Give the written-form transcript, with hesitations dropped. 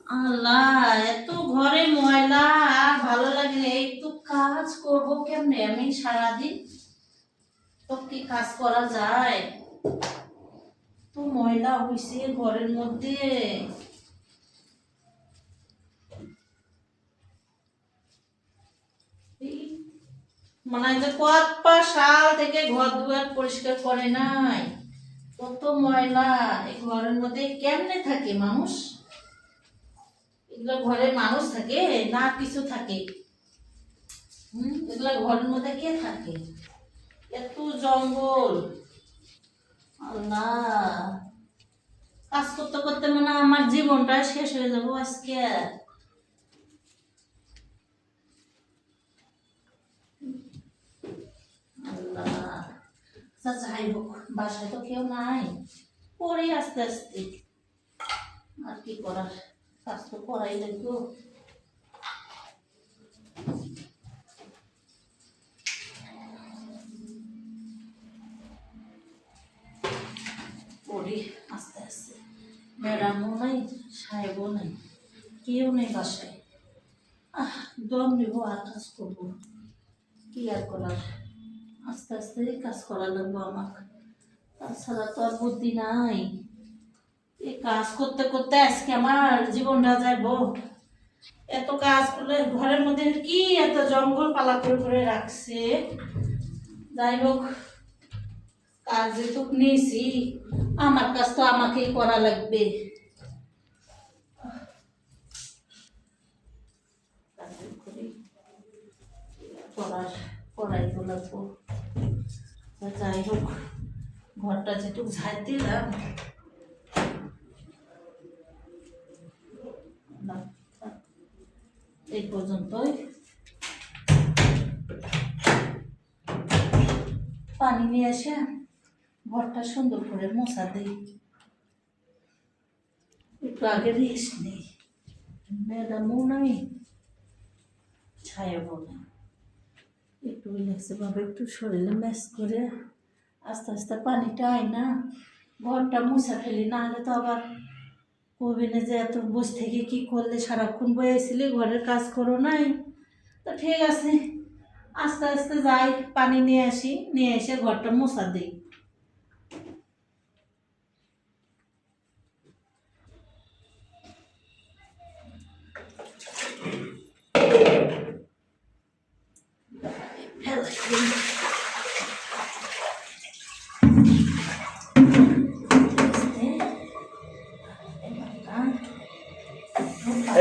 আল্লাহ, এত ঘরে ময়লা আর ভালো লাগে না। একটু কাজ করবো কেমনে আমি সারাদিন? তো কি কাজ করা যায়? তো ময়লা হইছে ঘরের মধ্যে। এই মনে হয় যে কত সাল থেকে ঘর দুয়ার পরিষ্কার করে নাই। কত ময়লা এই ঘরের মধ্যে কেমনে থাকে মানুষ? এগুলো ঘরে মানুষ থাকে না কিছু থাকে? এগুলো ঘরের মধ্যে কে থাকে? এত জঙ্গল। আল্লাহ, কাজ করতে করতে মানে আমার জীবনটা শেষ হয়ে যাবো আজকে। আল্লাহ, আচ্ছা যাই হোক, বাসায় তো কেউ নাই, পরে আস্তে আস্তে আর কি করার, কাজ তো করাই লাগবে। পরে আস্তে আস্তে, ম্যাডামও নাই, সাহেবও নাই, কেউ নেই বাসায়। দম নিব আর কাজ করবো, কি আর করার, আস্তে আস্তে কাজ করা লাগবো আমার, তাছাড়া তো আর বুদ্ধি নাই। এই কাজ করতে করতে আজকে আমার জীবনটা যাবো। এত কাজ করলে ঘরের মধ্যে কি এত জঙ্গল পালা করে করে রাখছে। যাই হোক, কাজ যেহেতু নিয়েছি, আমার কাজ তো আমাকেই করা লাগবে। করাই তো লাগবো। যাই হোক, ঘরটা যেটুকু ঝাড় দিলাম, এই পর্যন্তই। পানি নিয়ে এসে ঘরটা সুন্দর করে মোছা দিই। একটু আগে রেস্ট নেই, ম্যাডামও নাই, ছায়াবো না, একটু রিল্যাক্সে ভাবে একটু শরীরে ম্যাচ করে আস্তে আস্তে পানিটা আয় না, ঘরটা মুছা ফেলি, না হলে তো আবার কবি না যে এত বসে থেকে কি করলে, সারাক্ষণ বয়েছিলি ঘরের কাজ করো নাই। তো ঠিক আছে, আস্তে আস্তে যাই, পানি নিয়ে আসি, নিয়ে এসে ঘরটা মোছা দিই।